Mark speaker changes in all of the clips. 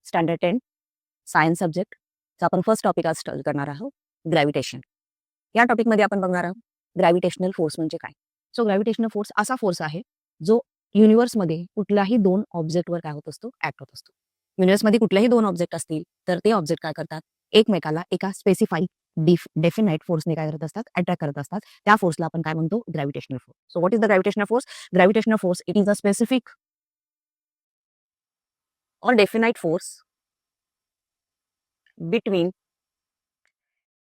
Speaker 1: Standard 10 science subject चा आपण first topic आज स्टार्ट करणार आहोत, ग्रॅव्हिटेशन. या टॉपिकमध्ये आपण बघणार आहोत ग्रॅव्हिटेशनल फोर्स म्हणजे काय. सो ग्रॅव्हिटेशनल फोर्स असा फोर्स आहे जो युनिव्हर्समध्ये कुठल्याही दोन ऑब्जेक्टवर काय होत असतो, ऍक्ट होत असतो. युनिव्हर्समध्ये कुठलेही दोन ऑब्जेक्ट असतील तर ते ऑब्जेक्ट काय करतात, एकमेकाला एका स्पेसिफाईड डेफिनाइट फोर्सने काय करत असतात, अट्रॅक्ट करत असतात. त्या फोर्सला आपण काय म्हणतो, gravitational force. So what is the gravitational force? Gravitational force it is a specific or definite force between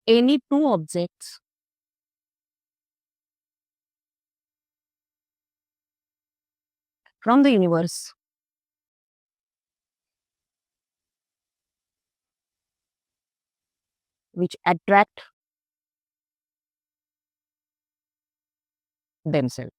Speaker 1: any two objects from the universe which attract themselves.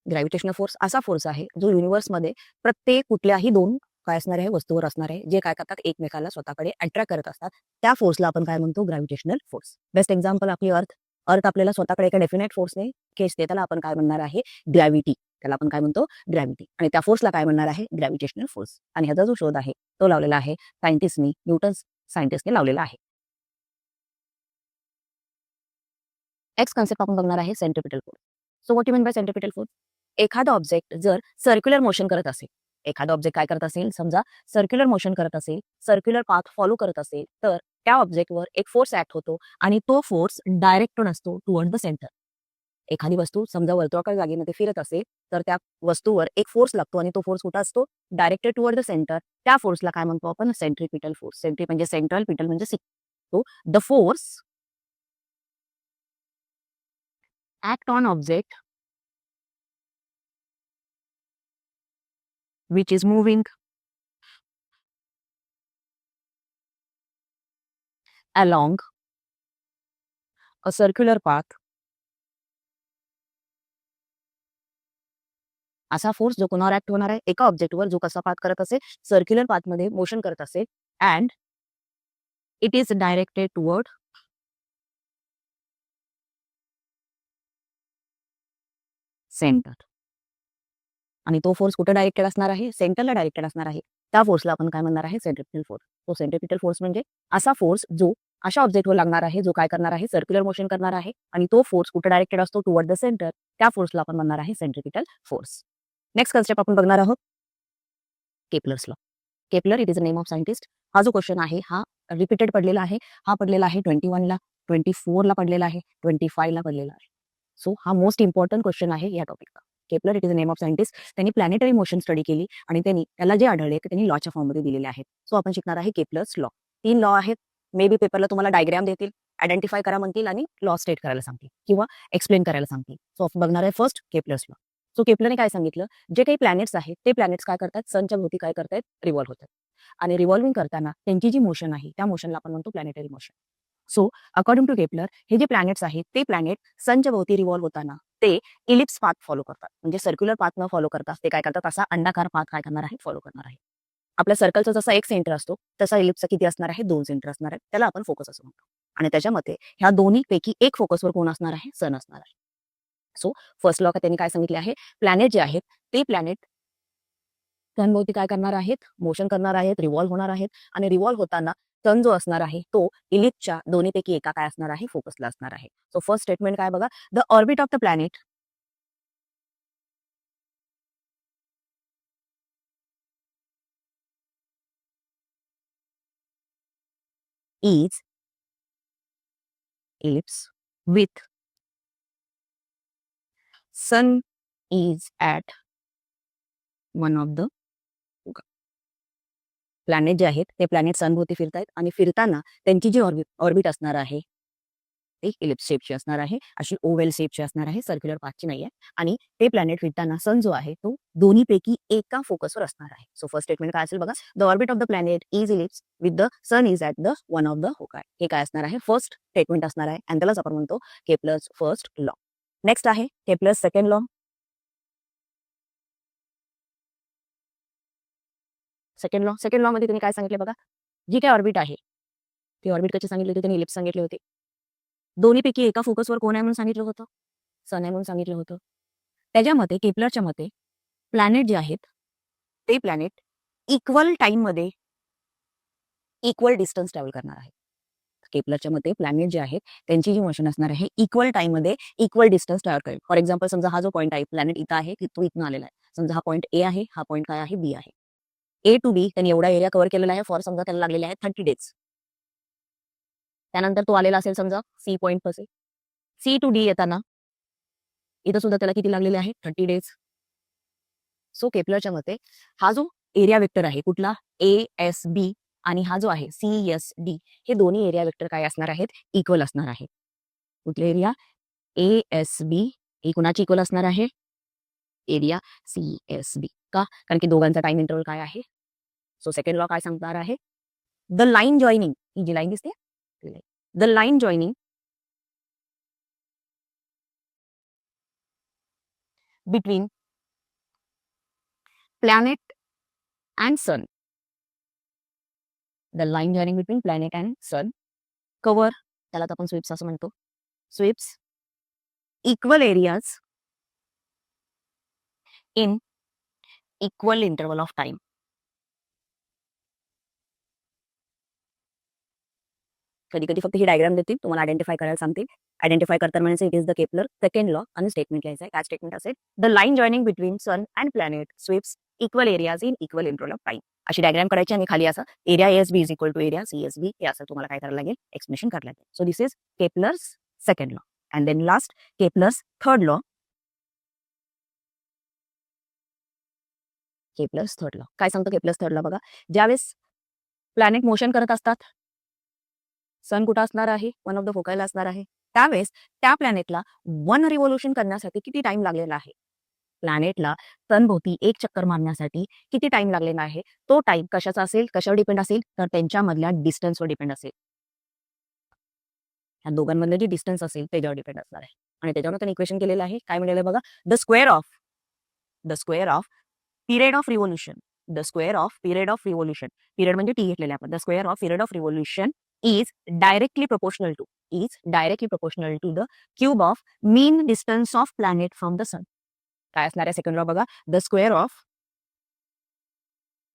Speaker 1: Gravitational force असा फोर्स आहे जो युनिव्हर्समध्ये प्रत्येक कुठल्याही दोन काय असणार आहे, वस्तूवर असणार आहे, जे काय करतात, एकमेकाला स्वतःकडे अट्रॅक्ट करत असतात. त्या फोर्सला आपण काय म्हणतो, ग्रॅव्हिटेशनल फोर्स. बेस्ट एक्झाम्पल आपली अर्थ. अर्थ आपल्याला स्वतःकडे एका डेफिनेट फोर्सने खेचते, त्याला आपण काय म्हणणार आहे, ग्रॅव्हिटी. त्याला आपण काय म्हणतो, ग्रॅव्हिटी. आणि त्या फोर्सला काय म्हणणार आहे, ग्रॅव्हिटेशनल फोर्स. आणि ह्याचा जो शोध आहे तो लावलेला आहे सायंटिस्टनी, न्यूटन सायंटिस्टने लावलेला आहे. नेक्स्ट कन्सेप्ट आपण बघणार आहे centripetal force. So what you mean by centripetal force? एखादा ऑब्जेक्ट जर सर्क्युलर मोशन करत असेल, एखादा ऑब्जेक्ट काय करत असेल, समजा सर्क्युलर मोशन करत असेल, सर्क्युलर पाथ फॉलो करत असेल, तर त्या ऑब्जेक्टवर एक फोर्स ऍक्ट होतो आणि तो फोर्स डायरेक्टेड असतो टुवर्ड द सेंटर. एखादी वस्तू समजा वर्तुळाकार जागेमध्ये फिरत असेल तर त्या वस्तूवर एक फोर्स लागतो आणि तो फोर्स कुठं असतो, डायरेक्टेड टुवर्ड द सेंटर. त्या फोर्सला काय म्हणतो आपण, सेंट्रिपिटल फोर्स. सेंट्री म्हणजे सेंट्रल, पिटल म्हणजे seek. So the force act on object which is moving along a circular path. असा फोर्स जो कोणावर ऍक्ट होणार आहे, एका ऑब्जेक्टवर जो कसा पाथ करत असेल, सर्क्युलर पाथमध्ये मोशन करत असेल and it is directed toward centre. आणि तो फोर्स कुठे डायरेक्टेड असणार आहे, सेंटरला डायरेक्टेड असणार आहे. त्या फोर्सला आपण काय म्हणणार आहे, सेंट्रिपिटल फोर्स. तो सेंट्रिपिटल फोर्स म्हणजे असा फोर्स जो अशा ऑब्जेक्टवर लागणार आहे, जो काय करणार आहे, सर्क्युलर मोशन करणार आहे आणि तो फोर्स कुठे डायरेक्टेड असतो, टुवर्ड द सेंटर. त्या फोर्सला आपण म्हणणार आहे सेंट्रिपिटल फोर्स. नेक्स्ट कन्सेप्ट आपण बघणार आहोत Kepler's law. Kepler it is a name of scientist. हा जो क्वेश्चन आहे हा रिपीटेड पडलेला आहे. हा पडलेला आहे 21 ला, 24 ला पडलेला आहे, 25 ला पडलेला आहे. सो हा मोस्ट इम्पॉर्टंट क्वेश्चन आहे या टॉपिकचा. Kepler it is a name of scientist. त्यांनी प्लॅनेटरी मोशन स्टडी केली आणि त्याला जे आढळले ते त्यांनी लॉच्या फॉर्ममध्ये दिलेले आहेत. सो आपण शिकणार आहे केपलर्स लॉ. 3 लॉ आहेत. मे बी पेपरला तुम्हाला डायग्राम देतील, आयडेंटिफाय करा म्हणतील आणि लॉ स्टेट करायला सांगतील किंवा एक्सप्लेन करायला सांगतील. सो आपण बघणार आहे फर्स्ट केपलर्स लॉ. सो केपलरने काय सांगितलं, जे काही प्लॅनेट्स आहेत ते प्लॅनेट्स काय करतात, सनच्या भोवती काय करतायत, रिव्हॉल्व्ह होतात. आणि रिव्हॉल्विंग करताना त्यांची जी मोशन आहे त्या मोशनला आपण म्हणतो planetary motion. So according to Kepler हे जे प्लॅनेट्स आहेत ते प्लॅनेट सनच्या भोवती रिव्हॉल्व्ह होताना ते इलिप्स पाथ फॉलो करतात. म्हणजे सर्क्युलर पाथ न फॉलो करतात ते काय करतात, असा अंडाकार पाथ काय करणार आहे, फॉलो करणार आहे. आपल्या सर्कलचा जसा एक सेंटर असतो तसा इलिप्सचा किती असणार आहे, 2 सेंटर असणार आहे. त्याला आपण फोकस असं म्हणतो. आणि त्याच्यामध्ये ह्या दोन्ही पैकी एक फोकसवर कोण असणार आहे, सन असणार आहे. सो फर्स्ट लॉ त्यांनी काय सांगितले आहे, प्लॅनेट जे आहेत ते प्लॅनेट सनभोवती काय करणार आहेत, मोशन करणार आहेत, रिव्हॉल्व्ह होणार आहेत. आणि रिव्हॉल्व्ह होताना सन जो असणार आहे तो इलिप्सच्या दोन्हीपैकी एका काय असणार आहे, फोकसला असणार आहे. सो फर्स्ट स्टेटमेंट काय बघा, the orbit of the planet is ellipse with sun is at one of the planet जे आहेत ते प्लॅनेट सनभोवती फिरतायत आणि फिरताना त्यांची जी ऑर्बिट असणार आहे ते इलिप्स शेपची असणार आहे, अशी ओवेल शेपची असणार आहे, सर्क्युलर पाथची नाहीये. आणि ते प्लॅनेट फिरताना सन जो आहे तो दोन्हीपैकी एका फोकसवर असणार आहे. सो फर्स्ट स्टेटमेंट काय असेल बघा, the orbit of the planet is ellipse with the sun is at the one of the होकाय. हे काय असणार आहे, फर्स्ट स्टेटमेंट असणार आहे आणि त्यालाच आपण म्हणतो केपलर्स फर्स्ट लॉ. नेक्स्ट आहे Kepler's second law. Second law मध्ये त्यांनी काय सांगितले बघा, जी काही ऑर्बिट आहे ती ऑर्बिट कशी सांगितली होती, त्यांनी इलिप्स सांगितले होते. दोन्हीपैकी एका फोकसवर कोण आहे म्हणून सांगितलं होतं, सन आहे म्हणून सांगितलं होतं. त्याच्यामध्ये केपलरच्या मते प्लॅनेट जे आहेत ते प्लॅनेट इक्वल टाइम मध्ये इक्वल डिस्टन्स ट्रॅव्हल करणार आहे. केपलरच्या मते प्लॅनेट जे आहेत त्यांची जी मोशन असणार आहे इक्वल टाइम मध्ये इक्वल डिस्टन्स ट्रॅव्हल करेल. फॉर एक्झाम्पल समजा हा जो पॉईंट आहे प्लॅनेट इथं आहे की तो इथून आलेला आहे. समजा हा पॉईंट ए आहे, हा पॉईंट काय आहे बी आहे. ए टू बी त्यांनी एवढा एरिया कव्हर केलेला आहे. फॉर समजा त्याला लागलेले आहे 30 डेज. त्यानंतर तो आलेला असेल समजा सी पॉईंट पासून सी टू डी येताना इथं सुद्धा त्याला किती लागलेले आहे 30 डेज. सो केपलरच्या मते हा जो एरिया वेक्टर आहे कुठला ए एस बी आणि हा जो आहे सी एस डी हे दोन्ही एरिया वेक्टर काय असणार आहेत इक्वल असणार आहे. कुठले एरिया ए एस बी ही कुणाची इक्वल असणार आहे एरिया सी एस बी. का कारण की दोघांचा टाइम इंटरवल काय आहे. सो सेकंड लॉ काय सांगणार आहे द लाईन जॉईनिंग ही जी लाईन दिसते the line joining between planet and sun. The line joining between planet and sun cover त्याला आपण स्वीप्स असं म्हणतो. Sweeps equal areas in equal interval of time. कधी कधी फक्त ही डायग्राम देतील तुम्हाला आयडेंटिफाय करायला सांगतील. आयडेंटिफाय करताना म्हणजे it is the Kepler second law आणि स्टेटमेंट लिहायचं आहे. काय स्टेटमेंट असेल the line joining between sun and planet sweeps equal areas in equal interval of time. अशी डायग्राम करायची आणि खाली असं area S B is equal to area C S B हे असं तुम्हाला काय करायला लागेल एक्सप्लेनेशन करायला लागेल. So this is Kepler's second law and then last Kepler's third law. Kepler's third law काय सांगतो केपलर्स थर्ड लॉ बघा. ज्यावेळेस प्लॅनेट मोशन करत असतात सन कुठं असणार आहे वन ऑफ द फोकायला असणार आहे. त्यावेळेस त्या प्लॅनेटला वन रिव्होल्यूशन करण्यासाठी किती टाइम लागलेला आहे. प्लॅनेटला सनभोवती एक चक्कर मारण्यासाठी किती टाइम लागलेला आहे. तो टाइम कशाचा असेल कशावर डिपेंड असेल तर त्यांच्यामधल्या डिस्टन्सवर डिपेंड असेल. ह्या दोघांमधलं जे डिस्टन्स असेल त्याच्यावर डिपेंड असणार आहे. आणि त्याच्यावर त्यांनी इक्वेशन केलेलं आहे काय म्हणलेलं बघा the square of period of revolution. The square of period of revolution period म्हणजे टी घेतलेले आपण. The square of period of revolution is directly proportional to the cube of mean distance of planet from the sun. काय असणार आहे second law बघा the square of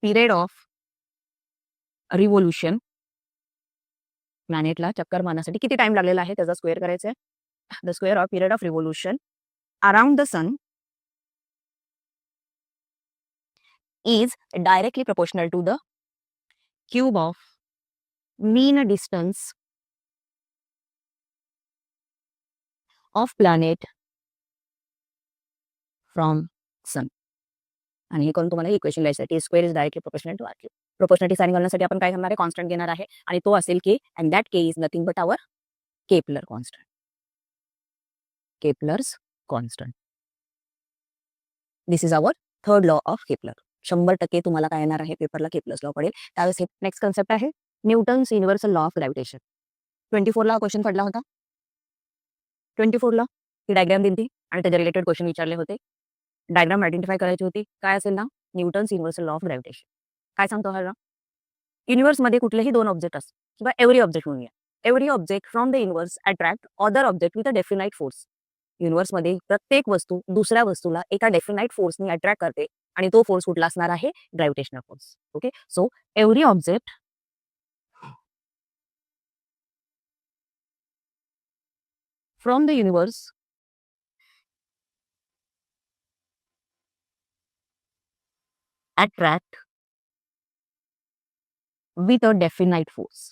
Speaker 1: period of revolution प्लॅनेटला चक्कर मारण्यासाठी किती टाइम लागलेला आहे त्याचा स्क्वेअर करायचा आहे. The square of period of revolution around the sun is directly proportional to the cube of mean distance of planet from sun. आणि हे करून तुम्हाला इक्वेशन लिहायचं आहे T square is directly proportional to R cube. Proportionality sign घालण्यासाठी आपण काय करणार आहे कॉन्स्टंट घेणार आहे आणि तो असेल K and that K is nothing but our Kepler constant. Kepler's constant this is our third law of Kepler. 100% तुम्हाला काय येणार आहे पेपरला केपलर्स लॉ पडेल. त्यावेळेस हे नेक्स्ट कन्सेप्ट आहे Newton's universal law of gravitation. 24 ला क्वेश्चन पडला होता. 24 ला ही डायग्राम दिली आणि त्याच्या रिलेटेड क्वेश्चन विचारले होते. डायग्राम आयडेंटिफाय करायची होती काय असेल ना Newton's universal law of gravitation. काय सांगतो हा युनिव्हर्स मध्ये कुठलेही दोन ऑब्जेक्ट असतात किंवा एव्हरी ऑब्जेक्ट म्हणूया. Every object from the universe attract other object with a definite force. Universe मध्ये प्रत्येक वस्तू दुसऱ्या वस्तूला एका डेफिनाइट फोर्सनी अट्रॅक्ट करते आणि तो फोर्स कुठला असणार आहे gravitational force. Okay so every object from the universe attract with a definite force.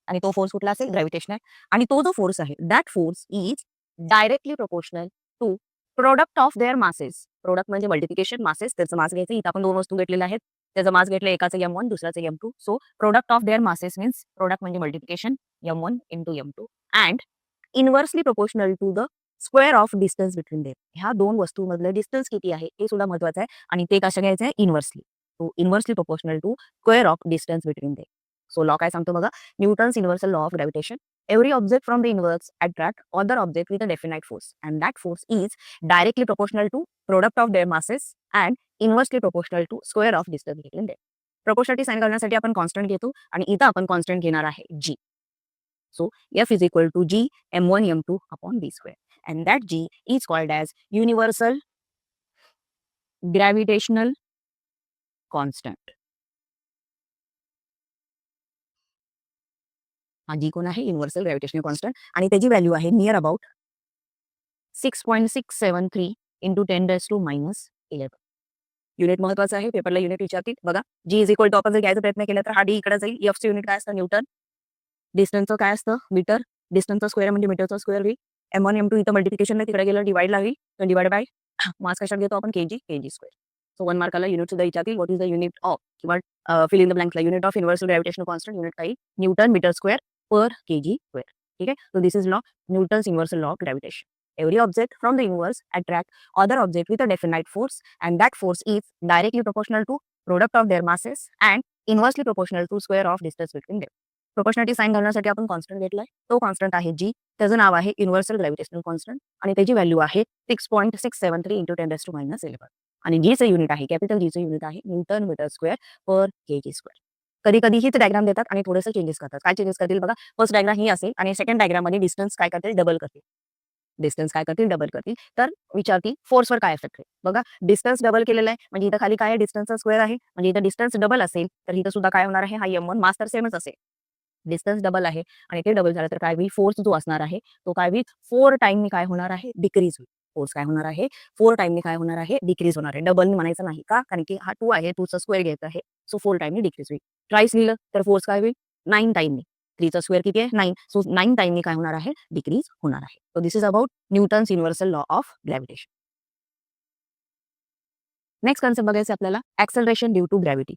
Speaker 1: आणि तो फोर्स कुठला असेल ग्रॅव्हिटेशनल. आणि तो जो फोर्स आहे that force is directly proportional to product of their masses. Product म्हणजे मल्टिप्लिकेशन मासेस त्याचं मास घ्यायचं. इथं आपण दोन वस्तू घेतलेल्या आहेत त्याचं मास घेतलं एकाचं M1 दुसऱ्याचं M2. So product of their masses means product म्हणजे multiplication M1 into M2 and inversely proportional to the square of distance between them. ह्या दोन वस्तूमधलं डिस्टन्स किती आहे हे सुद्धा महत्वाचं आहे आणि ते कसं घ्यायचं आहे इनव्हर्सली. तो inversely proportional to square of distance between them. So law काय सांगतो बघा Newton's universal law of gravitation. Every object from the universe attract other object with a definite force, and that force is directly proportional to product of their masses and inversely proportional to square of distance between them. Proportionality sign करण्यासाठी आपण constant घेतो आणि इथं आपण constant घेणार आहे g. So F is equal to g m1 m2 upon b square, and that g is called as universal gravitational constant. हा जी कोण आहे युनिव्हर्सल ग्रॅव्हिटेशनल कॉन्स्टंट आणि त्याची व्हॅल्यू आहे नियर अबाउट 6.673 इंटू 10⁻11. युनिट महत्वाचं आहे, पेपरला युनिट विचारतील बघा. जी इज इक्वल टू आपण जर घ्यायचा प्रयत्न केला तर हा डी इकडे जाईल. एफचं युनिट काय असतं न्यूटन, डिस्टन्सचं काय असतं मीटर, डिस्टन्सचा स्क्वेअर म्हणजे मीटरचा स्क्वेअर होईल. M1 M2 इथं मल्टिप्लिकेशन तिकडे गेलं डिवाइड लागेल, डिवाइड बाय मास कशात घेतो आपण केजी स्क्वेअर. सो 1 मार्काला युनिट सुद्धा विचारतील. What is the unit of किंवा फिल इन द ब्लँकला unit of universal gravitational constant unit काही newton meter square per kg square. ठीक आहे. So this is law Newton's universal law of gravitation. Every object from the universe attract other object with a definite force, and that force is directly proportional to product of their masses and inversely proportional to square of distance between them. Proportionality sign घालण्यासाठी आपण constant घेतलाय. तो constant आहे जी. त्याचं नाव आहे universal gravitational constant आणि त्याची value आहे 6.673 इंटू 10⁻11. आणि जीचं युनिट आहे कॅपिटल जीचं युनिट आहे Newton meter square per kg square. कधी कधी हीच डायग्राम देतात आणि थोडंसं चेंजेस करतात. काय चेंजेस करतील बघा. फर्स्ट डायग्राम ही असेल आणि सेकंड डायग्राम मध्ये डिस्टन्स काय करतील डबल करतील. डिस्टन्स काय करतील डबल करतील. तर विचारतील फोर्सवर काय इफेक्ट आहे बघा. डिस्टन्स डबल केलेला आहे म्हणजे इथं खाली काय आहे डिस्टन्सचा स्क्वेअर आहे म्हणजे इथं डिस्टन्स डबल असेल तर इथं सुद्धा काय होणार आहे हा M1 मास तर सेमच असेल. डिस्टन्स डबल आहे आणि ते डबल झालं तर काय होईल फोर्स जो असणार आहे तो काय होईल 4 टाइमनी काय होणार आहे डिक्रीज होईल. फोर्स काय होणार आहे 4 टाइमनी काय होणार आहे डिक्रीज होणार आहे. डबल म्हणायचं नाही का कारण की हा 2 आहे 2चा स्क्वेअर घ्यायचा आहे. सो 4 टाइमनी डिक्रीज होईल. ट्राईस लिहिलं तर फोर्स काय होईल 9 टाइमनी. 3चा स्क्वेअर किती आहे 9. सो 9 टाइमनी काय होणार आहे डिक्रीज होणार आहे. So this is about Newton's universal law of gravitation. Next concept बघायचं आपल्याला ऍक्सेलरेशन ड्यू टू ग्रॅव्हिटी.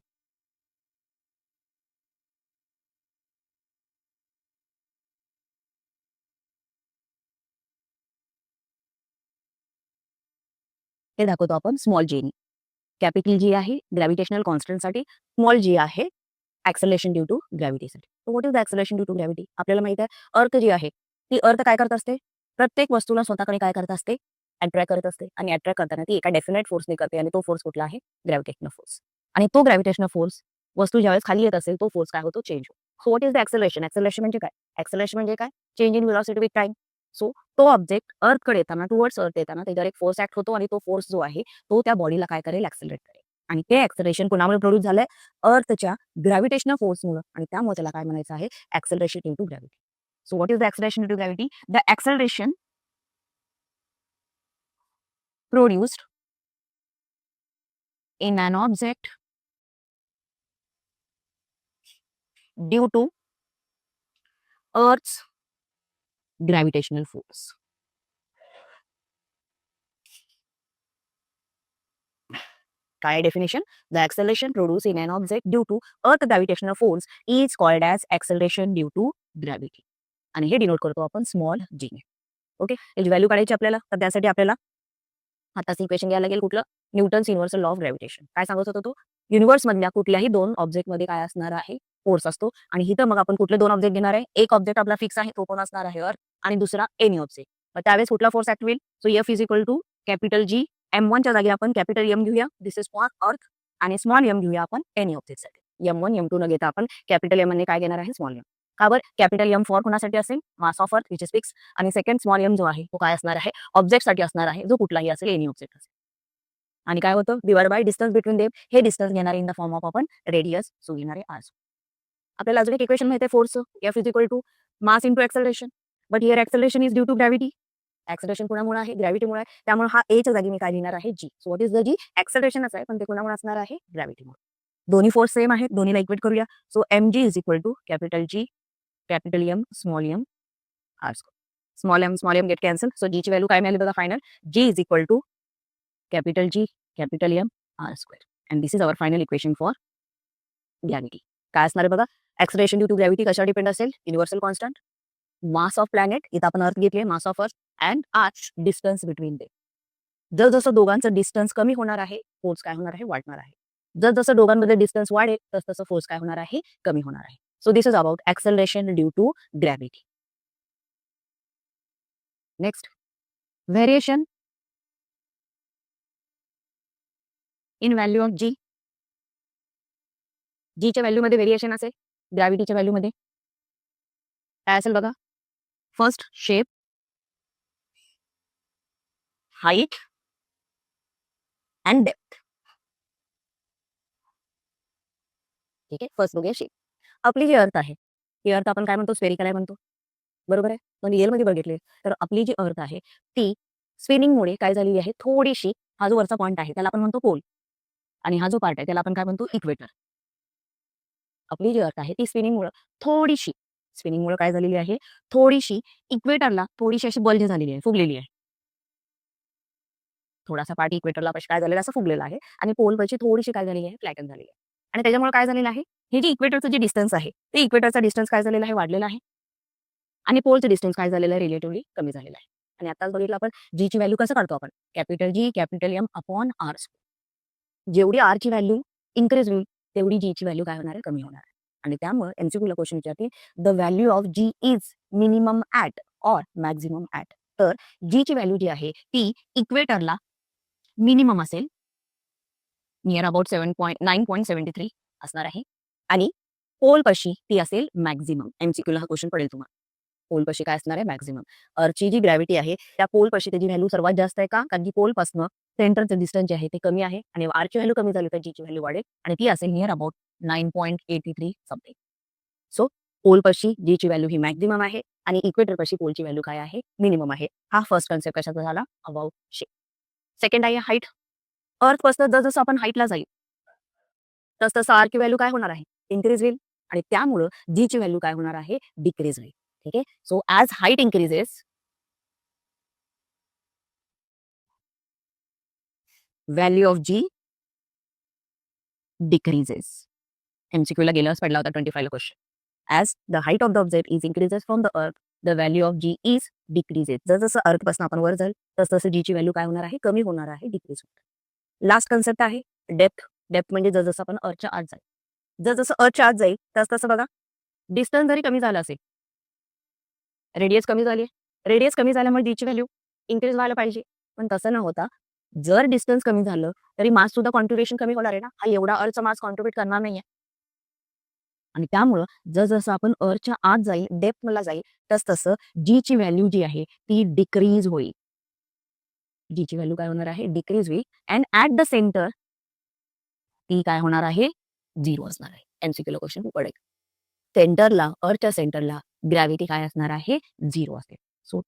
Speaker 1: हे दाखवतो आपण स्मॉल जी. कॅपिटल जी आहे ग्रॅव्हिटेशनल कॉन्स्टंटसाठी, स्मॉल जी आहे ऍक्सेलरेशन ड्यू टू ग्रॅव्हिटीसाठी. So what is the acceleration due to gravity. आपल्याला माहित आहे अर्थ जी आहे ती अर्थ काय करत असते प्रत्येक वस्तूला स्वतःकडे काय करत असते अट्रॅक्ट करत असते आणि अट्रॅक्ट करताना ती एका डेफिनेट फोर्सने करते आणि तो फोर्स कुठला आहे ग्रॅव्हिटेशनल फोर्स. आणि तो ग्रॅव्हिटेशनल फोर्स वस्तू ज्यावेळेस खाली येत असेल तो फोर्स काय होतो चेंज होतो. So what is the acceleration. Acceleration म्हणजे काय ऍक्सेलरेशन म्हणजे काय change in velocity with time. So तो ऑब्जेक्ट अर्थकडे येताना टुवर्ड्स अर्थ येताना त्याच्यावर एक फोर्स ऍक्ट होतो आणि तो फोर्स जो आहे तो त्या बॉडीला काय करेल ऍक्सेलरेट करेल. आणि ते ऍक्सेलरेशन कुणामुळे प्रोड्यूस झालंय अर्थच्या ग्रॅव्हिटेशनल फोर्समुळे आणि त्यामुळे त्याला काय म्हणायचं आहे acceleration due to gravity. So what is the acceleration due to gravity. The acceleration produced in an object due to Earth's gravitational force. काय definition. The acceleration produced in an object due to Earth gravitational force is called as acceleration due to gravity. आणि हे denote करतो आपण small जी ने. Okay. याची value काढायची आपल्याला तर त्यासाठी आपल्याला आताच इक्वेशन घ्यायला लागेल कुठलं Newton's universal law of gravitation. काय सांगत होतो तो युनिव्हर्स मधल्या कुठल्याही दोन ऑब्जेक्ट मध्ये काय असणार आहे फोर्स असतो आणि इथं मग आपण कुठले दोन ऑब्जेक्ट घेणार आहे. एक ऑब्जेक्ट आपला फिक्स आहे तो कोण असणार आहे अर्थ आणि दुसरा एनी ऑब्जेक्ट. मग त्यावेळेस कुठला फोर्स ऍक्ट होईल. So F is equal to capital G M1 च्या जागी आपण कॅपिटल एम घेऊया. दिस इज फॉर अर्थ आणि स्मॉल एम घेऊया आपण एनी ऑब्जेक्ट साठी. M1 M2 न घेता आपण कॅपिटल एम ने काय घेणार आहे स्मॉल एम. का बरं कॅपिटल एम फॉर कोणासाठी असेल mass of earth which is fix आणि सेकंड स्मॉल एम जो आहे तो काय असणार आहे ऑब्जेक्ट साठी असणार आहे जो कुठलाही असेल एनी ऑब्जेक्ट असेल. आणि काय होतं divide by distance between them. हे डिस्टन्स घेणार इन द फॉर्म ऑफ आपण रेडियस सो घेणार आहे आर. आपल्याला अजून एक इक्वेशन माहिती आहे force F is equal to mass into acceleration. But here acceleration is due to gravity. Acceleration कुणामुळे आहे ग्रॅव्हिटीमुळे आहे त्यामुळे हा एच्या जागी मी काय लिहिणार आहे जी. सो व्हॉट इज द जी ऍक्सेलरेशनच आहे पण ते कुणामुळे असणार आहे ग्रॅव्हिटीमुळे. दोन्ही फोर्स सेम आहेत दोन्हीला इक्वेट करूया. So M G is equal to capital G capital M small M R square. Small M get cancel. So G ची व्हॅल्यू काय मिळाली बघा final G is equal to capital G capital M R square. And this is our final equation for gravity. काय असणार आहे बघा acceleration due to gravity कशावर depend असेल universal constant mass of planet इथं आपण अर्थ घेतले mass of earth and R distance between they. जर जसं दोघांचं डिस्टन्स कमी होणार आहे फोर्स काय होणार आहे वाढणार आहे. जर जसं दोघांमध्ये डिस्टन्स वाढेल तस तसं फोर्स काय होणार आहे कमी होणार आहे. So this is about acceleration due to gravity. Next variation in value of G. जीच्या व्हॅल्यू मध्ये व्हेरिएशन असेल ग्रॅव्हिटीच्या व्हॅल्यू मध्ये काय असेल बघा. First shape height and depth. ठीक आहे. फर्स्ट बघूया शेप. आपली जी अर्थ आहे, ती अर्थ आपण काय म्हणतो? स्फेरिकल आहे म्हणतो. बरोबर आहे? पण रिअलमध्ये बघितले तर आपली जी अर्थ आहे ती स्पिनिंगमुळे काय झालेली आहे, थोडीशी हा जो वरचा पॉइंट आहे त्याला आपण म्हणतो पोल आणि हा जो पार्ट आहे त्याला आपण काय म्हणतो? इक्वेटर. आपली जी अर्थ आहे ती स्पिनिंगमुळे काय झालेली आहे, थोडीशी इक्वेटरला थोडीशी अशी बल्ज झालेली आहे, फुगलेली आहे. थोडासा पार्ट इक्वेटरला काय झालेला असं फुगलेला आहे आणि पोलवरची थोडीशी काय झालेली आहे, फ्लॅटन झालेली आहे. आणि त्याच्यामुळे काय झालेलं आहे, हे जे इक्वेटरचं जे डिस्टन्स आहे, ते इक्वेटरचा डिस्टन्स काय झालेला आहे, वाढलेला आहे. आणि पोलचं डिस्टन्स काय झालेलं आहे, रिलेटिव्हली कमी झालेलं आहे. आणि आताच बघितलं आपण जीची व्हॅल्यू कसं काढतो आपण, capital G, capital M upon R. जेवढी आर ची व्हॅल्यू इन्क्रीज होईल, तेवढी जी ची व्हॅल्यू काय होणार आहे, कमी होणार आहे. आणि त्यामुळे एमसीक्यूला क्वेश्चन विचारते, the value of G is minimum at or maximum at. तर जी ची व्हॅल्यू जी आहे ती इक्वेटरला मिनिमम असेल, नियर अबाउट 9.73 असणार आहे आणि पोलपाशी ती असेल मॅक्झिमम. एमसीक्यूला हा क्वेश्चन पडेल तुम्हाला. पोलपाशी काय असणार आहे, मॅक्झिमम. अर्थची जी ग्रॅव्हिटी आहे त्या पोलपाशी त्याची व्हॅल्यू सर्वात जास्त आहे का? कारण की पोलपासनं सेंटरचं डिस्टन्स जे आहे ते कमी आहे आणि आरची व्हॅल्यू कमी झाली तर जीची व्हॅल्यू वाढेल आणि ती असेल नियर अबाउट 9.83 समथिंग. सो पोलपाशी जीची व्हॅल्यू ही मॅक्झिमम आहे आणि इक्वेटरपाशी पोलची व्हॅल्यू काय आहे, मिनिमम आहे. हा फर्स्ट कन्सेप्ट कशाचा झाला, अबाउट शेप. सेकंड आहे हाईट. अर्थपासून जसं आपण हाईटला जाईल तसं आर ची व्हॅल्यू काय होणार आहे, इन्क्रीज होईल आणि त्यामुळं जी ची व्हॅल्यू काय होणार आहे, डिक्रीज होईल. ठीक आहे. So as height increases, value of G decreases. MCQ ला गेल्यावर पडला होता 25 ला question. As the height of the object is increases from the earth, the value of G is decreases. जसं अर्थ पासून आपण वर जाईल तसं जी ची व्हॅल्यू काय होणार आहे, कमी होणार आहे, डिक्रीज होणार. लास्ट कन्सेप्ट आहे डेप्थ. डेप्थ म्हणजे जसं आपण अर्थच्या आत जाईल, जसं अर्थच्या आत जाईल तसं बघा, डिस्टन्स जरी कमी झाला असेल, रेडियस कमी झाली, रेडियस कमी झाल्यामुळे डीची व्हॅल्यू इन्क्रीज व्हायला पाहिजे, पण तसं न होता जर डिस्टन्स कमी झालं तरी मास सुद्धा कॉन्ट्रिब्युशन कमी होणार आहे ना. हा एवढा अर्थचा मास कॉन्ट्रिब्यूट करणार नाहीये आणि त्यामुळं जसं आपण अर्थच्या आत जाईल, डेप्थ मला जाईल, तसं जी ची व्हॅल्यू जी आहे ती डिक्रीज होईल. जी ची व्हॅल्यू काय होणार आहे, डिक्रीज होईल अँड ऍट द सेंटर ती काय होणार आहे, झिरो असणार आहे. एमसीक्यूला क्वेश्चन पडेल. सेंटरला, अर्थच्या सेंटरला ग्रॅव्हिटी काय असणार आहे, झिरो असेल. So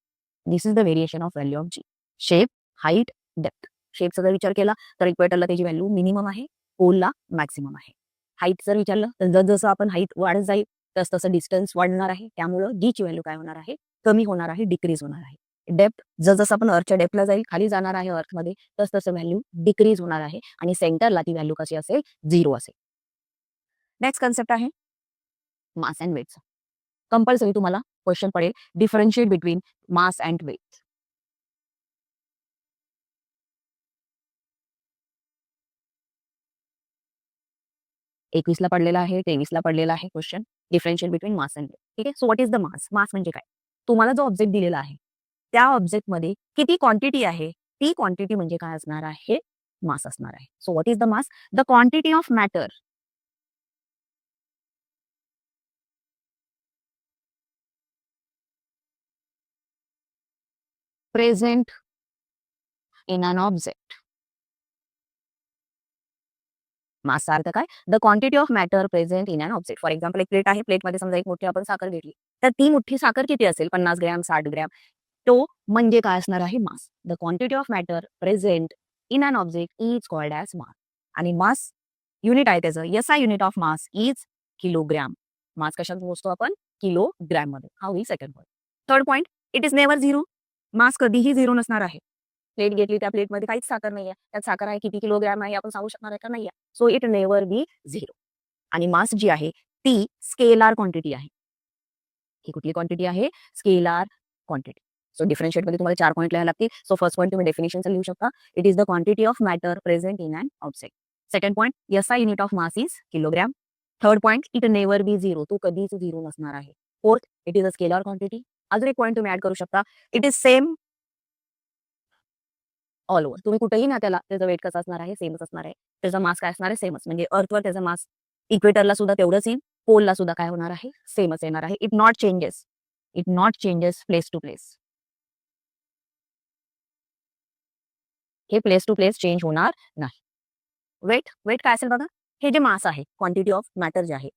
Speaker 1: this is the variation of value of G. Shape, height, depth. शेपचा जर विचार केला तर इक्वेटरला त्याची व्हॅल्यू मिनिमम आहे, पोलला मॅक्सिमम आहे. हाईट जर विचारलं तर जसं आपण हाईट वाढत जाईल तसं डिस्टन्स वाढणार आहे, त्यामुळं जी ची व्हॅल्यू काय होणार आहे, कमी होणार आहे, डिक्रीज होणार आहे. डेप्थ जसं आपण अर्थच्या डेप्थला जाईल, खाली जाणार आहे अर्थमध्ये, तसं व्हॅल्यू डिक्रीज होणार आहे आणि सेंटरला ती व्हॅल्यू कशी असेल, झिरो असेल. नेक्स्ट कन्सेप्ट आहे मास अँड वेट. कंपल्सरी तुम्हाला क्वेश्चन पडेल, differentiate between mass and weight. एकवीसला पडलेला आहे, 23ला पडलेला आहे question, differentiate between mass and weight. ठीक आहे. So what is the mass. Mass म्हणजे काय, तुम्हाला जो ऑब्जेक्ट दिलेला आहे त्या ऑब्जेक्ट मध्ये किती क्वांटिटी आहे, ती क्वांटिटी म्हणजे काय असणार आहे, मास असणार आहे. So what is the mass, the quantity of matter present in an object. मासचा अर्थ काय, the quantity of matter present in an object. For example एक प्लेट आहे, प्लेटमध्ये समजा एक मोठी आपण साखर घेतली, तर ती मोठी साखर किती असेल, 50 ग्रॅम, 60 ग्रॅम, तो म्हणजे काय असणार आहे, mass. The quantity of matter present in an object is called as mass. आणि मास युनिट आहे त्याचं, SI unit of mass is kilogram. Mass कशात मोजतो आपण, किलोग्रॅम मध्ये. हा होईल second point. Third point, it is never zero. Mass कधीही झिरो नसणार आहे. प्लेट घेतली, त्या प्लेटमध्ये काहीच साखर नाहीये, त्यात साखर आहे, किती किलोग्रॅम आहे आपण सांगू शकणार आहे का, नाही. So it never be zero. आणि मास जी आहे ती स्केलार क्वांटिटी आहे. ही कुठली क्वांटिटी आहे, स्केलार क्वांटिटी. सो डिफरन्शिएट मध्ये तुम्हाला 4 पॉईंट लिहायला लागतील. सो फर्स्ट पॉईंट तुम्ही डेफिनेशन लिहू शकता, it is the quantity of matter present in an object. Second point, SI unit of mass is kilogram. Third point, it never be zero, तो कधीच zero नसणार आहे. Fourth, it is a scalar quantity. अजून एक point तुम्ही add करू शकता, it is same all over. तुम्ही कुठेही ना त्याला, त्याचा वेट कसा असणार आहे, सेमच असणार आहे. त्याचा मास काय असणार आहे, सेमच. म्हणजे अर्थवर त्याचा मास इक्वेटरला सुद्धा तेवढंच येईल, पोलला सुद्धा काय होणार आहे, सेमच येणार आहे. It not changes, it not changes place to place. हे प्लेस टू प्लेस चेंज होणार नाही. वेट, वेट काय असेल बघा, हे जे मास आहे, क्वांटिटी ऑफ मॅटर जे आहे,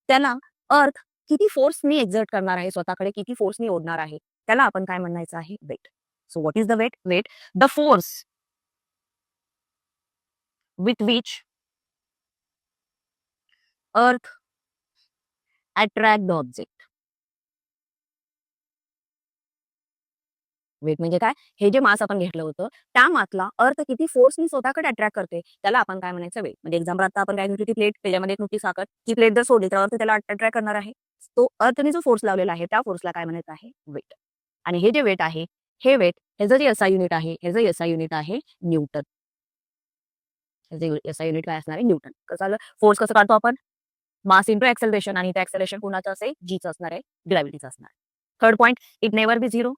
Speaker 1: त्याला अर्थ किती फोर्सनी एक्झर्ट करणार आहे, स्वतःकडे किती फोर्सनी ओढणार आहे, त्याला आपण काय म्हणायचं आहे, weight. So what is the weight? Weight, the force with which earth attract the object. Weight म्हणजे काय? हे जे मास आपण घेतलं होतं, त्या मासला अर्थ किती फोर्सनी स्वतःकडे अट्रॅक्ट करते, त्याला आपण काय म्हणायचं? वेट. म्हणजे एक्झाम्पल आता आपण काय घेतली ती प्लेट, त्याच्यामध्ये एक मोठी साखर, ती प्लेट जर सोडली तर अर्थ त्याला अट्रॅक्ट करणार आहे. तो अर्थने जो फोर्स लावलेला आहे, त्या फोर्सला काय म्हणायचं आहे? वेट. आणि हे जे वेट आहे, हे वेट, ह्याचं जे एसआय युनिट आहे, ह्याचं एसआय युनिट आहे न्यूटन. ह्याचं एसआय युनिट काय असणार आहे? न्यूटन. कसं फोर्स कसं काढतो आपण? मास इंटू एक्सेलरेशन, आणि ते एक्सेलरेशन कुणाचं असेल? जीचं असणार आहे, ग्रॅव्हिटीचं असणार आहे. Third point, it never be zero.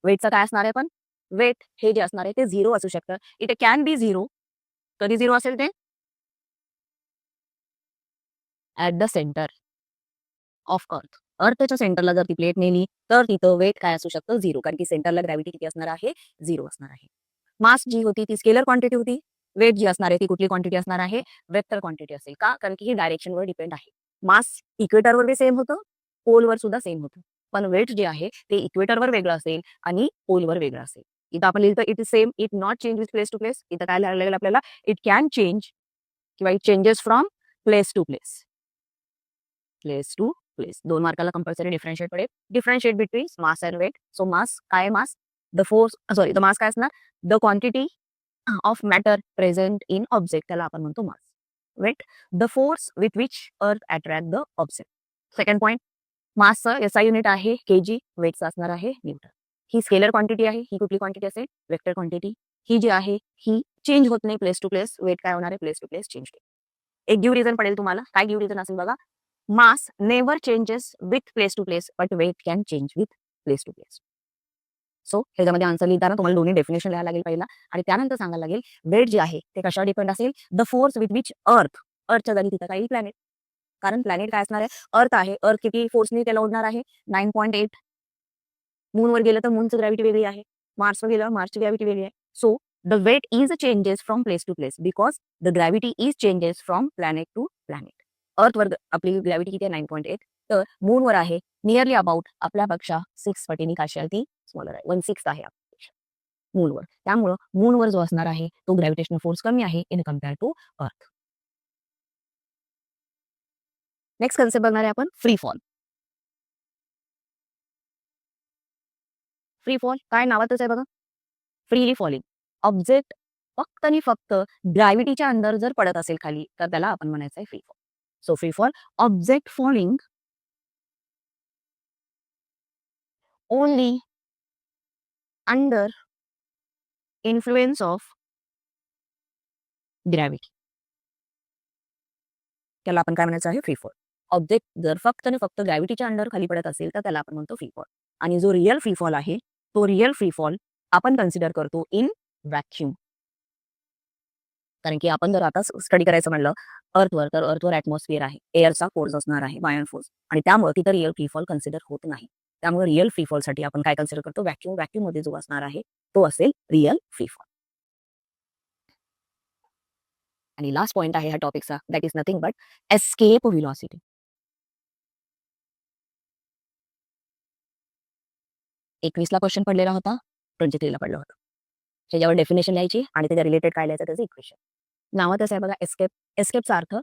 Speaker 1: वेटचं काय असणार आहे? पण वेट हे जे असणार आहे ते झिरो असू शकतं. It can be zero. कधी झिरो असेल ते? At the centre of earth. अर्थच्या सेंटरला जर ती प्लेट नेली तर तिथं वेट काय असू शकतं? झिरो. कारण की सेंटरला ग्रॅव्हिटी किती असणार आहे? झिरो असणार आहे. मास जी होती ती स्केलर क्वांटिटी होती. वेट जी असणार आहे ती कुठली क्वांटिटी असणार आहे? वेक्टर क्वांटिटी असेल. का? कारण की ही डायरेक्शनवर डिपेंड आहे. मास इक्वेटरवर बी सेम होतं, पोलवर सुद्धा सेम होतं. पण वेट जे आहे ते इक्वेटरवर वेगळं असेल आणि पोलवर वेगळं असेल. इथं आपण लिहिलं it is same, it not change with place to place. इथं काय लिहायला लागेल आपल्याला? इट कॅन चेंज किंवा it changes from place to place. Place to place. 2 मार्काला कंपल्सरी डिफरन्शिएट पडेल. Differentiate between mass and weight. So mass काय? Mass the force, sorry, the mass काय असणार? The quantity of matter present in object, त्याला आपण म्हणतो mass. Weight, the force with which earth attract the object. Second point, मासचं SI unit आहे kg, वेटचं असणार आहे न्यूटन. ही स्केलर क्वांटिटी आहे, ही कुठली क्वांटिटी असेल? Vector quantity. ही जी आहे ही चेंज होत नाही प्लेस टू प्लेस. वेट काय होणार आहे? Place to place change. एक गिव्ह रिझन पडेल तुम्हाला. काय गिव्ह रिझन असेल बघा? Mass never changes with place to place, but weight can change with place to place. So ह्याच्यामध्ये आन्सर लिहिताना तुम्हाला दोन्ही डेफिनेशन लिहायला लागेल पहिला, आणि त्यानंतर सांगायला लागेल वेट जे आहे ते कशावर डिपेंड असेल? द फोर्स विथ विच अर्थ. अर्थच्या जागी तिथं काही प्लॅनेट. कारण प्लॅनेट काय असणार आहे? अर्थ आहे. अर्थ किती फोर्सनी त्याला ओढणार आहे? 9.8. मूनवर गेलं तर मूनची ग्रॅव्हिटी वेगळी आहे. मार्सवर गेलं मार्सची ग्रॅव्हिटी वेगळी आहे. So the weight is changes from place to place because the gravity is changes from planet to planet. अर्थवर आपली ग्रॅव्हिटी किती आहे? 9.8. तर मूनवर आहे नियरली अबाउट आपल्यापेक्षा 6 पटीने काय असेल ती स्मॉलर आहे. 1/6 आहे आपल्यापेक्षा मूनवर. त्यामुळं मूनवर जो असणार आहे तो ग्रॅव्हिटेशनल फोर्स कमी आहे in compare to earth. Next concept बघणार आहे आपण फ्री फॉल. फ्री फॉल काय नावातच आहे बघा, फ्रीली फॉलिंग. ऑब्जेक्ट फक्त आणि फक्त ग्रॅव्हिटीच्या अंडर जर पडत असेल खाली तर त्याला आपण म्हणायचं आहे free fall. So free fall, object falling only under influence of gravity, त्याला आपण काय म्हणायचं आहे? Free fall. ऑब्जेक्ट जर फक्त आणि फक्त ग्रॅव्हिटीच्या अंडर खाली पडत असेल तर त्याला आपण म्हणतो फ्री फॉल. आणि जो रिअल फ्री फॉल आहे तो रिअल फ्री फॉल आपण कन्सिडर करतो इन व्हॅक्यूम. कारण की आपण जर आता स्टडी करायचं म्हणलं अर्थवर, तर अर्थवर ऍटमॉस्फिअर आहे, एअरचा फोर्स असणार आहे, बायन फोर्स, आणि त्यामुळे तिथं रिअल फ्री फॉल कन्सिडर होत नाही. त्यामुळे रिअल फ्री फॉल साठी आपण काय कन्सिडर करतो? व्हॅक्यूम. व्हॅक्यूम मध्ये जो असणार आहे तो असेल रिअल फ्री फॉल. आणि लास्ट पॉइंट आहे ह्या टॉपिकचा, that is nothing but escape velocity. 21ला क्वेश्चन पडलेला होता, 23ला पडला होता. त्याच्यावर डेफिनेशन लिहायची आणि त्याच्या रिलेटेड काय लिहायचं त्याचं इक्वेशन. नावातच आहे बघा एस्केप. एस्केपचा अर्थ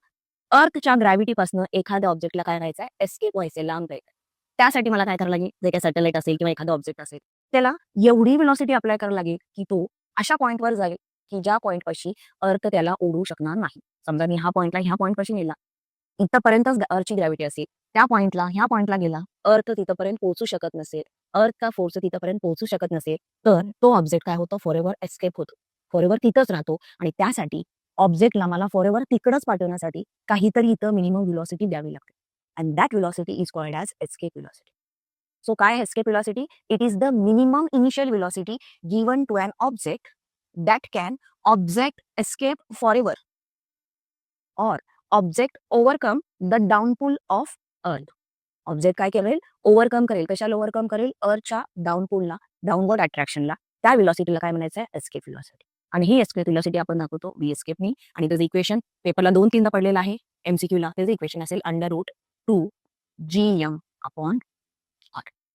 Speaker 1: अर्थच्या ग्रॅव्हिटीपासून एखाद्या ऑब्जेक्टला काय व्हायचं आहे? एस्केप व्हायचे, लांब जायचं. त्यासाठी मला काय करावं लागेल? जे काही सॅटेलाइट असेल किंवा एखादा ऑब्जेक्ट असेल त्याला एवढी व्हेलॉसिटी अप्लाय करावी लागेल की तो अशा पॉईंटवर जाईल की ज्या पॉईंट पाशी अर्थ त्याला ओढू शकणार नाही. समजा मी ह्या पॉईंटला ह्या पॉईंट पाशी नेला, इथपर्यंतच अर्थची ग्रॅव्हिटी असेल, त्या पॉईंटला ह्या पॉईंटला गेला, अर्थ तिथपर्यंत पोहोचू शकत नसेल, अर्थचा फोर्स तिथपर्यंत पोहोचू शकत नसेल, तर तो ऑब्जेक्ट काय होतो? फॉरएव्हर एस्केप होतो, फॉरएव्हर तिथंच राहतो. आणि त्यासाठी ऑब्जेक्टला मला फॉरएव्हर तिकडच पाठवण्यासाठी काहीतरी इथं मिनिमम व्हेलॉसिटी द्यावी लागते. And that velocity is called as escape velocity. So काय आहे escape velocity? It is the minimum initial velocity given to an object that can object escape forever or object overcome the downpull of earth. Object काय करेल? Overcome करेल. कशाला overcome करेल? अर्थच्या डाउनपुलला, downward अट्रॅक्शनला. त्या व्हेलॉसिटीला काय म्हणायचं आहे? Escape velocity. आणि ही एस्केप व्हेलॉसिटी आपण दाखवतो बी एस्केपनी. आणि त्याचं इक्वेशन पेपरला 2-3दा पडलेलं आहे. MCQ ला त्याचं इक्वेशन असेल अंडर रूट 2 GM अपॉन